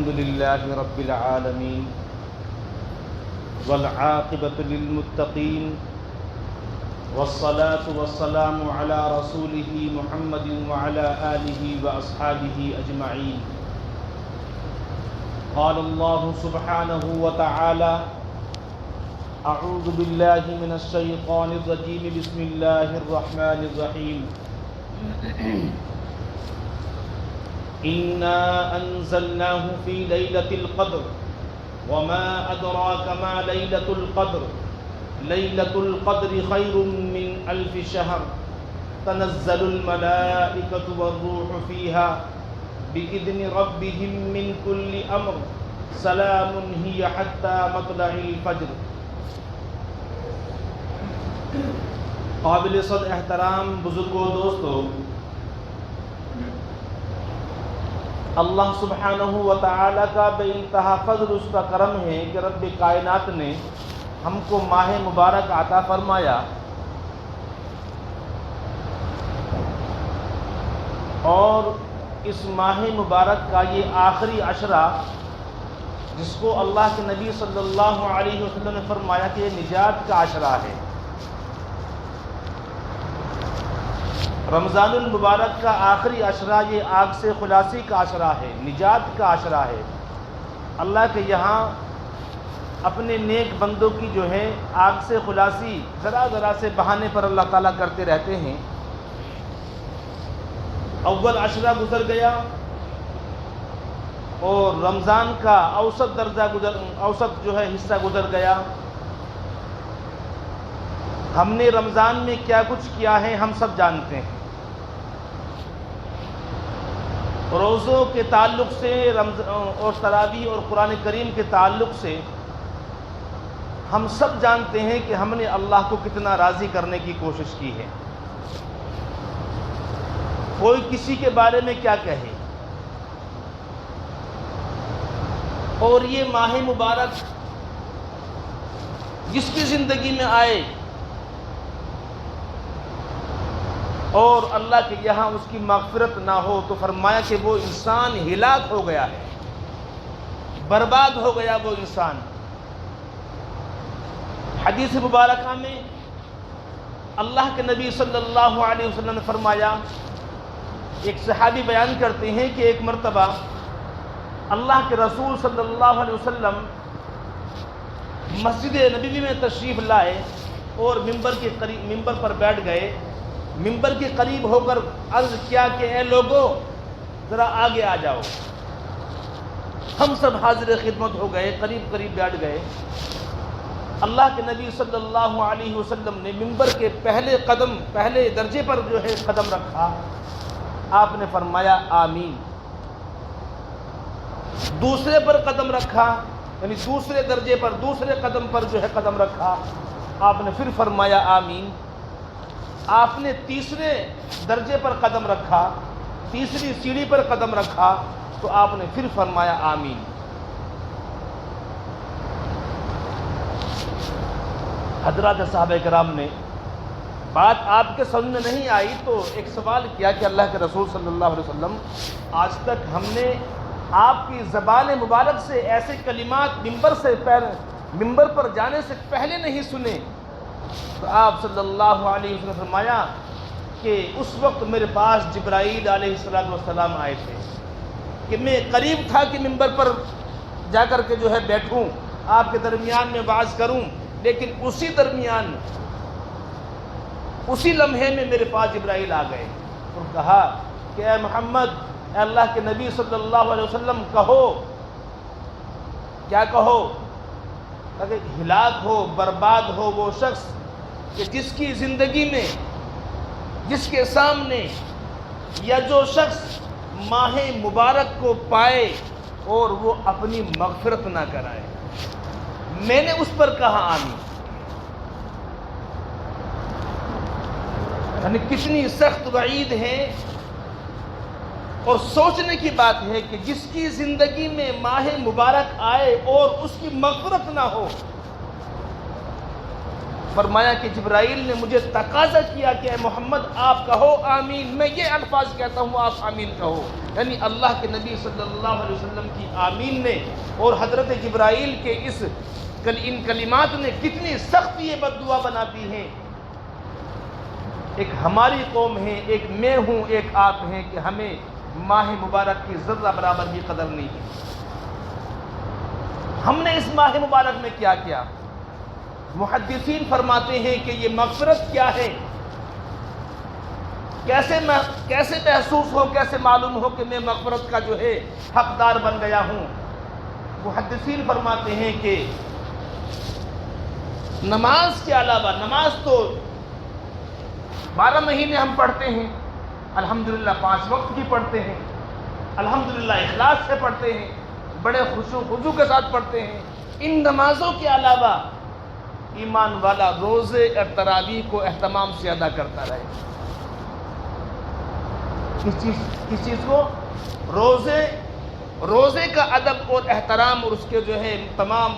الحمد لله رب العالمين والعاقبة للمتقين والصلاة والسلام على رسوله محمد وعلى آله وأصحابه أجمعين. قال الله سبحانه وتعالى: أعوذ بالله من الشيطان الرجيم بسم الله الرحمن الرحيم. إنا أنزلناه في ليلة القدر وما أدراك ما ليلة القدر ليلة القدر خير من 1000 شهر تنزل الملائكة والروح فيها بإذن ربهم من كل أمر سلام هي حتى مطلع الفجر. قابل صد احترام بزرگوں دوستو، اللہ سبحانہ و تعالی کا بے انتہا فضل اس کا کرم ہے کہ رب کائنات نے ہم کو ماہ مبارک عطا فرمایا، اور اس ماہ مبارک کا یہ آخری عشرہ جس کو اللہ کے نبی صلی اللہ علیہ وسلم نے فرمایا کہ یہ نجات کا عشرہ ہے. رمضان المبارک کا آخری عشرہ یہ آگ سے خلاصی کا عشرہ ہے، نجات کا عشرہ ہے. اللہ کے یہاں اپنے نیک بندوں کی جو ہے آگ سے خلاصی ذرا ذرا سے بہانے پر اللہ تعالیٰ کرتے رہتے ہیں. اول عشرہ گزر گیا اور رمضان کا اوسط جو ہے حصہ گزر گیا. ہم نے رمضان میں کیا کچھ کیا ہے ہم سب جانتے ہیں. روزوں کے تعلق سے اور تراویح اور قرآن کریم کے تعلق سے ہم سب جانتے ہیں کہ ہم نے اللہ کو کتنا راضی کرنے کی کوشش کی ہے. کوئی کسی کے بارے میں کیا کہے. اور یہ ماہ مبارک جس کی زندگی میں آئے اور اللہ کے یہاں اس کی مغفرت نہ ہو تو فرمایا کہ وہ انسان ہلاک ہو گیا ہے، برباد ہو گیا وہ انسان. حدیث مبارکہ میں اللہ کے نبی صلی اللہ علیہ وسلم نے فرمایا، ایک صحابی بیان کرتے ہیں کہ ایک مرتبہ اللہ کے رسول صلی اللہ علیہ وسلم مسجد نبوی میں تشریف لائے اور ممبر پر بیٹھ گئے. ممبر کے قریب ہو کر عرض کیا کہ اے لوگوں ذرا آگے آ جاؤ. ہم سب حاضر خدمت ہو گئے، قریب بیٹھ گئے. اللہ کے نبی صلی اللہ علیہ وسلم نے ممبر کے پہلے درجے پر جو ہے قدم رکھا. آپ نے فرمایا آمین. دوسرے پر قدم رکھا، یعنی دوسرے درجے پر دوسرے قدم پر جو ہے قدم رکھا، آپ نے پھر فرمایا آمین. آپ نے تیسرے درجے پر قدم رکھا، تیسری سیڑھی پر قدم رکھا تو آپ نے پھر فرمایا آمین. حضرات صحابہ کرام نے بات آپ کے سمجھ میں نہیں آئی تو ایک سوال کیا کہ اللہ کے رسول صلی اللہ علیہ وسلم آج تک ہم نے آپ کی زبان مبارک سے ایسے کلمات ممبر پر جانے سے پہلے نہیں سنے. تو آپ صلی اللہ علیہ وسلم نے فرمایا کہ اس وقت میرے پاس جبرائیل علیہ السلام آئے تھے کہ میں قریب تھا کہ ممبر پر جا کر کے جو ہے بیٹھوں، آپ کے درمیان میں وعظ کروں، لیکن اسی درمیان اسی لمحے میں میرے پاس جبرائیل آ گئے اور کہا کہ اے محمد، اے اللہ کے نبی صلی اللہ علیہ وسلم کہو. کیا کہو؟ کہ ہلاک ہو، برباد ہو وہ شخص کہ جس کی زندگی میں، جس کے سامنے یا جو شخص ماہ مبارک کو پائے اور وہ اپنی مغفرت نہ کرائے. میں نے اس پر کہا آمین. یعنی کتنی سخت وعید ہے اور سوچنے کی بات ہے کہ جس کی زندگی میں ماہ مبارک آئے اور اس کی مغفرت نہ ہو. فرمایا کہ جبرائیل نے مجھے تقاضا کیا کہ اے محمد آپ کہو آمین. میں یہ الفاظ کہتا ہوں آپ آمین کہو. یعنی اللہ کے نبی صلی اللہ علیہ وسلم کی آمین نے اور حضرت جبرائیل کے ان کلمات نے کتنی سخت یہ بد دعا بناتی ہیں. ایک ہماری قوم ہے، ایک میں ہوں، ایک آپ ہیں کہ ہمیں ماہ مبارک کی ذرہ برابر بھی قدر نہیں ہے. ہم نے اس ماہ مبارک میں کیا کیا؟ محدثین فرماتے ہیں کہ یہ مغفرت کیا ہے، کیسے محسوس ہو، کیسے معلوم ہو کہ میں مغفرت کا جو ہے حقدار بن گیا ہوں. محدثین فرماتے ہیں کہ نماز کے علاوہ، نماز تو 12 مہینے ہم پڑھتے ہیں، الحمدللہ 5 وقت کی پڑھتے ہیں، الحمدللہ اخلاص سے پڑھتے ہیں، بڑے خضوع کے ساتھ پڑھتے ہیں. ان نمازوں کے علاوہ ایمان والا روزے اور تراویح کو اہتمام سے ادا کرتا رہے. کس چیز کو؟ روزے کا ادب اور احترام اور اس کے جو ہے تمام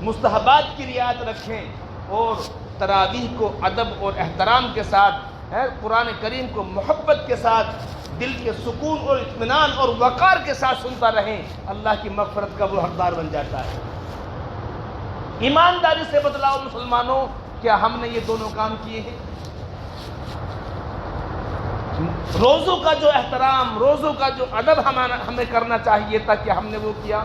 مستحبات کی رعایت رکھیں، اور تراویح کو ادب اور احترام کے ساتھ، قرآن کریم کو محبت کے ساتھ، دل کے سکون اور اطمینان اور وقار کے ساتھ سنتا رہیں. اللہ کی مغفرت کا وہ حقدار بن جاتا ہے. ایمانداری سے بتلاؤ مسلمانوں، کیا ہم نے یہ دونوں کام کیے ہیں؟ روزوں کا جو احترام، روزوں کا جو ادب ہمیں کرنا چاہیے تھا، کہ ہم نے وہ کیا؟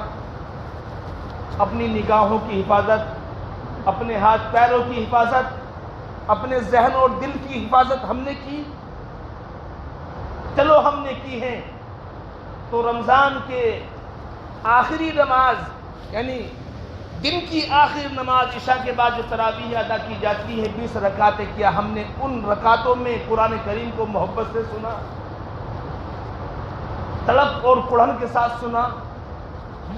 اپنی نگاہوں کی حفاظت، اپنے ہاتھ پیروں کی حفاظت، اپنے ذہن اور دل کی حفاظت ہم نے کی؟ چلو ہم نے کی ہے تو رمضان کے آخری نماز، یعنی دن کی آخری نماز عشاء کے بعد جو تراویح ادا کی جاتی ہے 20 رکعتیں، کیا ہم نے ان رکعتوں میں قرآن کریم کو محبت سے سنا، تڑپ اور قڑھن کے ساتھ سنا،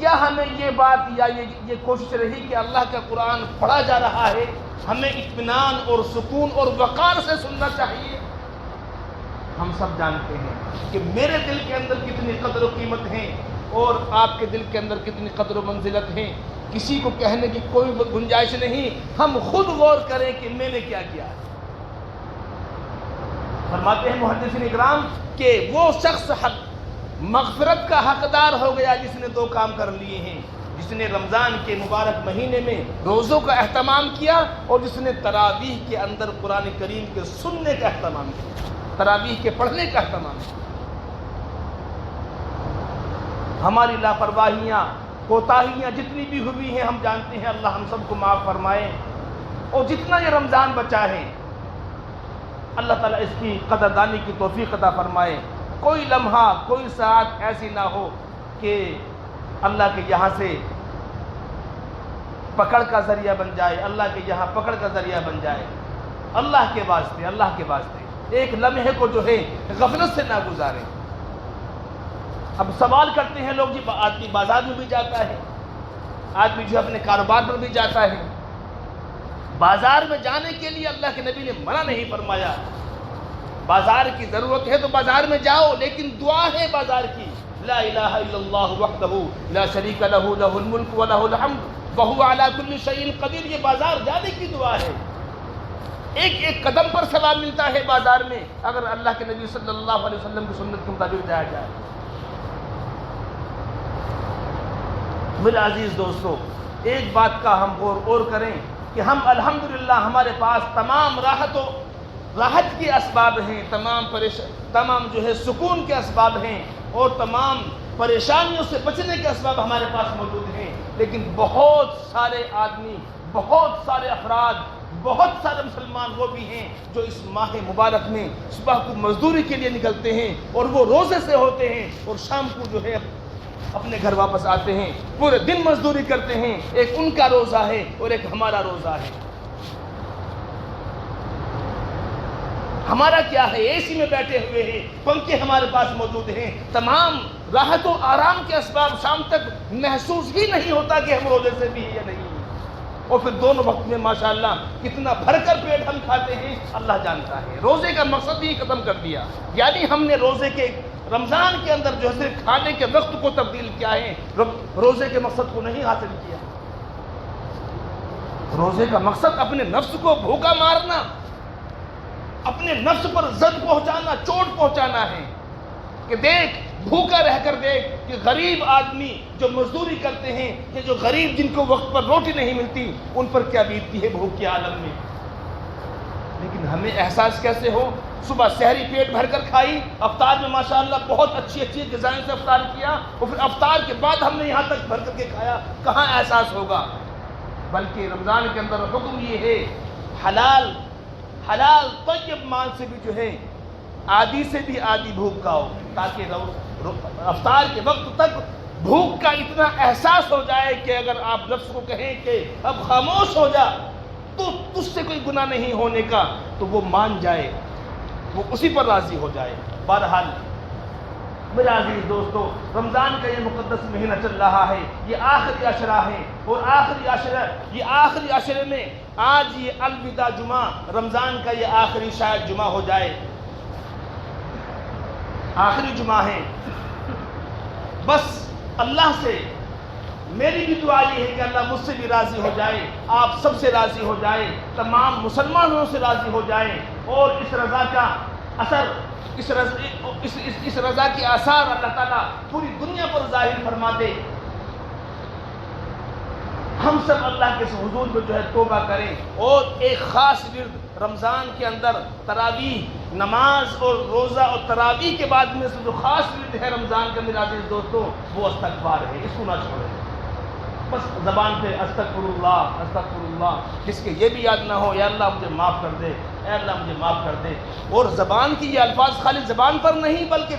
یا ہمیں یہ بات یا یہ کوشش رہی کہ اللہ کا قرآن پڑھا جا رہا ہے، ہمیں اطمینان اور سکون اور وقار سے سننا چاہیے؟ ہم سب جانتے ہیں کہ میرے دل کے اندر کتنی قدر و قیمت ہیں اور آپ کے دل کے اندر کتنی قدر و منزلت ہیں. کسی کو کہنے کی کوئی گنجائش نہیں. ہم خود غور کریں کہ میں نے کیا کیا. فرماتے ہیں محدثین اکرام کہ وہ شخص مغفرت کا حقدار ہو گیا جس نے 2 کام کر لیے ہیں، جس نے رمضان کے مبارک مہینے میں روزوں کا اہتمام کیا، اور جس نے تراویح کے اندر قرآن کریم کے سننے کا اہتمام کیا، تراویح کے پڑھنے کا اہتمام کیا. ہماری لاپرواہیاں، کوتاہیاں جتنی بھی ہوئی ہیں ہم جانتے ہیں، اللہ ہم سب کو معاف فرمائے. اور جتنا یہ رمضان بچا ہے اللہ تعالیٰ اس کی قدردانی کی توفیق عطا فرمائے. کوئی لمحہ، کوئی ساعت ایسی نہ ہو کہ اللہ کے یہاں سے پکڑ کا ذریعہ بن جائے، اللہ کے یہاں پکڑ کا ذریعہ بن جائے. اللہ کے واسطے، اللہ کے واسطے ایک لمحے کو جو ہے غفلت سے نہ گزاریں. اب سوال کرتے ہیں لوگ، جی آدمی بازار میں بھی جاتا ہے، آدمی جو اپنے کاروبار پر بھی جاتا ہے. بازار میں جانے کے لیے اللہ کے نبی نے منع نہیں فرمایا. بازار کی ضرورت ہے تو بازار میں جاؤ، لیکن دعا ہے بازار کی، لا الہ الا اللہ وحدہ لا شریک لہ لہ الملک ولہ الحمد وہو علی کل شیء قدیر. یہ بازار جانے کی دعا ہے. ایک ایک قدم پر ثواب ملتا ہے بازار میں اگر اللہ کے نبی صلی اللہ علیہ وسلم کی سنت کے مطابق جایا جائے. میرے عزیز دوستو، ایک بات کا ہم غور اور کریں کہ ہم الحمدللہ ہمارے پاس تمام راحت کے اسباب ہیں، تمام جو ہے سکون کے اسباب ہیں، اور تمام پریشانیوں سے بچنے کے اسباب ہمارے پاس موجود ہیں. لیکن بہت سارے آدمی، بہت سارے افراد، بہت سارے مسلمان وہ بھی ہیں جو اس ماہ مبارک میں صبح کو مزدوری کے لیے نکلتے ہیں اور وہ روزے سے ہوتے ہیں، اور شام کو جو ہے اپنے گھر واپس آتے ہیں، پورے دن مزدوری کرتے ہیں. ایک ان کا روزہ ہے اور ایک ہمارا روزہ ہے. ہمارا کیا ہے؟ اے سی میں بیٹھے ہوئے ہیں، پنکھے ہمارے پاس موجود ہیں، تمام راحت و آرام کے اسباب، شام تک محسوس ہی نہیں ہوتا کہ ہم روزے سے بھی ہیں یا نہیں. اور پھر دونوں وقت میں ماشاءاللہ کتنا بھر کر پیٹ ہم کھاتے ہیں اللہ جانتا ہے. روزے کا مقصد ہی ختم کر دیا. یعنی ہم نے روزے کے رمضان کے اندر جو ہے صرف کھانے کے وقت کو تبدیل کیا ہے، روزے کے مقصد کو نہیں حاصل کیا. روزے کا مقصد اپنے نفس کو بھوکا مارنا، اپنے نفس پر زد پہنچانا، چوٹ پہنچانا ہے کہ دیکھ بھوکا رہ کر دیکھ کہ غریب آدمی جو مزدوری کرتے ہیں، یہ جو غریب جن کو وقت پر روٹی نہیں ملتی، ان پر کیا بیتتی ہے بھوک کے عالم میں۔ لیکن ہمیں احساس کیسے ہو؟ صبح سحری پیٹ بھر کر کھائی، افطار میں ماشاءاللہ بہت اچھی اچھی غذائیں سے افطار کیا، اور پھر افطار کے بعد ہم نے یہاں تک بھر کر کے کھایا، کہاں احساس ہوگا؟ بلکہ رمضان کے اندر حکم یہ ہے حلال طیب مال سے بھی جو ہے آدھی سے بھی آدھی بھوک کھاؤ، تاکہ افطار کے وقت تک بھوک کا اتنا احساس ہو جائے کہ اگر آپ نفس کو کہیں کہ اب خاموش ہو جا تو تجھ سے کوئی گناہ نہیں ہونے کا، تو وہ مان جائے، وہ اسی پر راضی ہو جائے۔ بہرحال میرے عزیز دوستو، رمضان کا یہ مقدس مہینہ چل رہا ہے، یہ آخری عشرہ ہے، اور آخری عشرے میں آج یہ الوداع جمعہ، رمضان کا یہ آخری شاید جمعہ ہو جائے، آخری جمعہ ہے۔ بس اللہ سے میری بھی دعا یہ ہے کہ اللہ مجھ سے بھی راضی ہو جائے، آپ سب سے راضی ہو جائے، تمام مسلمانوں سے راضی ہو جائے، اور اس رضا کا اثر، اس رضا کی آثار اللہ تعالیٰ پوری دنیا پر ظاہر فرما دے۔ ہم سب اللہ کے حضور میں جو ہے توبہ کریں، اور ایک خاص ورد رمضان کے اندر تراویح نماز اور روزہ اور تراویح کے بعد میں سے جو خاص ورد ہے رمضان کا میرے عزیز دوستو، وہ استغفار ہے، اس کو نہ چھوڑیں۔ بس زبان پہ استغفر اللہ، جس کے یہ بھی یاد نہ ہو یا اللہ مجھے معاف کر دے، اے اللہ مجھے معاف کر دے، اور زبان کی یہ الفاظ خالی زبان پر نہیں بلکہ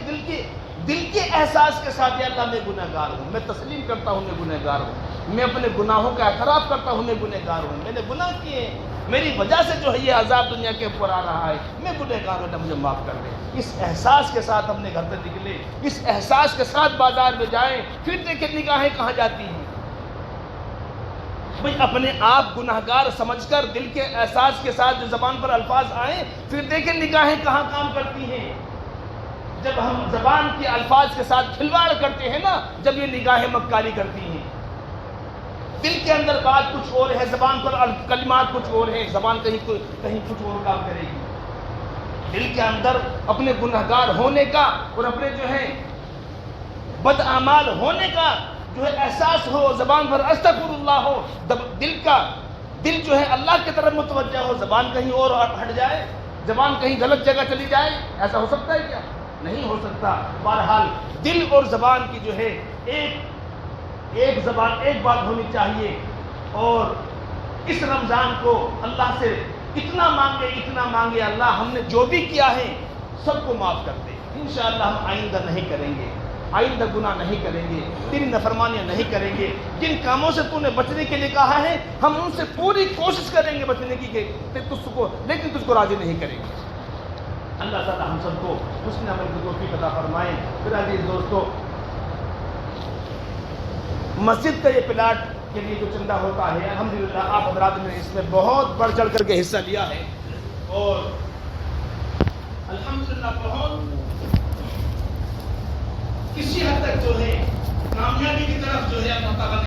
دل کے احساس کے ساتھ، یا اللہ میں گنہ گار ہوں، میں تسلیم کرتا ہوں میں گنہ گار ہوں، میں اپنے گناہوں کا اعتراف کرتا ہوں میں گنہ گار ہوں، میں نے گناہ کیے ہیں، میری وجہ سے جو ہے یہ عذاب دنیا کے اوپر آ رہا ہے، میں گنہ گار ہوں، اللہ مجھے معاف کر دے۔ اس احساس کے ساتھ ہم نے گھر سے نکلے، اس احساس کے ساتھ بازار میں جائیں، پھر دیکھیں نگاہیں کہاں جاتی ہیں۔ بھئی اپنے آپ گناہگار سمجھ کر دل کے احساس کے ساتھ جو زبان پر الفاظ آئیں، پھر دیکھیں نگاہیں کہاں کام کرتی ہیں۔ جب ہم زبان کے الفاظ کے ساتھ کھلواڑ کرتے ہیں نا، جب یہ نگاہیں مکاری کرتی ہیں، دل کے اندر بات کچھ اور ہے، زبان پر کلمات کچھ اور ہیں، زبان کہیں کچھ اور کام کرے گی۔ دل کے اندر اپنے گناہگار ہونے کا اور اپنے جو ہے بد اعمال ہونے کا جو ہے احساس ہو، زبان پر استغفر اللہ ہو، دل جو ہے اللہ کی طرف متوجہ ہو، زبان کہیں اور ہٹ جائے، زبان کہیں غلط جگہ چلی جائے، ایسا ہو سکتا ہے کیا؟ نہیں ہو سکتا۔ بہرحال دل اور زبان کی جو ہے ایک زبان ایک بات ہونی چاہیے، اور اس رمضان کو اللہ سے اتنا مانگے اللہ ہم نے جو بھی کیا ہے سب کو معاف کر دے۔ انشاءاللہ ہم آئندہ نہیں کریں گے، آئندہ گناہ نہیں کریں گے، تیری نافرمانیاں نہیں کریں گے، جن کاموں سے تو نے بچنے کے لیے کہا ہے ہم ان سے پوری کوشش کریں گے بچنے کی، لیکن تجھ کو راضی نہیں کریں گے۔ اللہ تعالیٰ ہم سب کو حسن عمل کی توفیق عطا فرمائے۔ پھر عزیز دوستو، مسجد کا یہ پلاٹ کے لیے جو چندہ ہوتا ہے، الحمدللہ آپ حضرات نے اس میں بہت بڑھ چڑھ کر کے حصہ لیا ہے، اور الحمدللہ بہت کسی حد تک جو ہے کامیابی کی طرف جو ہے اللہ تعالیٰ